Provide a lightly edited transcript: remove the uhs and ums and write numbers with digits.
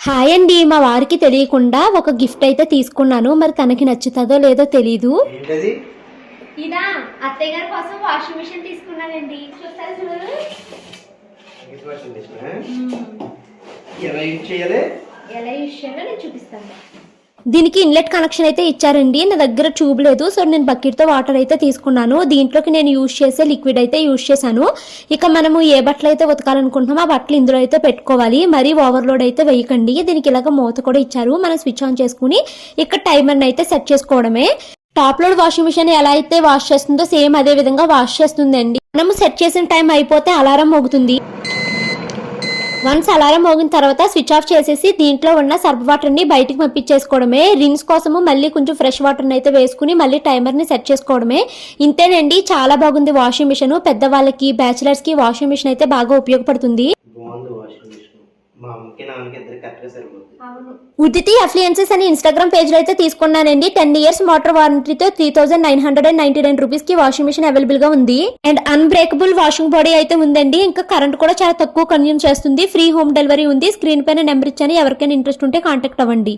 Hi అండి, మా వారికి తెలియకుండా ఒక గిఫ్ట్ అయితే తీసుకున్నాను. మరి తనకి నచ్చుతుందో లేదో తెలీదు. ఇదా అత్తయ్య గారి కోసం వాషింగ్ మిషన్ తీసుకున్నానండి. చూస్తారు చూడు. ఎలా యూజ్ చేయాలో నేను చూపిస్తాను. దీనికి ఇన్లెట్ కనెక్షన్ అయితే ఇచ్చారండి. నా దగ్గర ట్యూబ్ లేదు, సో నేను బకెట్తో వాటర్ అయితే తీసుకున్నాను. దీంట్లోకి నేను యూజ్ చేసే లిక్విడ్ అయితే యూజ్ చేశాను. ఇక మనము ఏ బట్టలు అయితే ఉతకాలనుకుంటున్నామో ఆ బట్టలు ఇందులో అయితే పెట్టుకోవాలి. మరీ ఓవర్లోడ్ అయితే వేయకండి. దీనికి ఇలాగ మూత కూడా ఇచ్చారు. మనం స్విచ్ ఆన్ చేసుకుని ఇక్కడ టైమర్ని అయితే సెట్ చేసుకోవడమే. టాప్ లోడ్ వాషింగ్ మిషన్ ఎలా అయితే వాష్ చేస్తుందో సేమ్ అదే విధంగా వాష్ చేస్తుందండి. మనము సెట్ చేసిన టైం అయిపోతే అలారం మోగుతుంది. వన్స్ అలారం మోగిన తర్వాత స్విచ్ ఆఫ్ చేసేసి దీంట్లో ఉన్న సర్ఫ్ వాటర్ ని బయటికి పంపించేసుకోవడమే. రిన్స్ కోసము మళ్ళీ కొంచెం ఫ్రెష్ వాటర్ అయితే వేసుకుని మళ్ళీ టైమర్ ని సెట్ చేసుకోవడమే. ఇంతేనండి, చాలా బాగుంది వాషింగ్ మిషన్. పెద్దవాళ్ళకి, బ్యాచిలర్స్ కి వాషింగ్ మిషన్ అయితే బాగా ఉపయోగపడుతుంది. ఉదితి అప్లయన్సెస్ అని ఇన్స్టాగ్రామ్ పేజ్ లో అయితే తీసుకున్నానండి. 10 years మోటార్ వారంటీతో 3999 రూపీస్ కి వాషింగ్ మిషన్ అవైలబుల్ గా ఉంది. అండ్ అన్బ్రేకబుల్ వాషింగ్ బాడీ అయితే ఉందండి. ఇంకా కరెంట్ కూడా చాలా తక్కువ కన్జ్యూమ్ చేస్తుంది. ఫ్రీ హోమ్ డెలివరీ ఉంది. స్క్రీన్ పైన నెంబర్ ఇచ్చాను, ఎవరికైనా ఇంట్రెస్ట్ ఉంటే కాంటాక్ట్ అవ్వండి.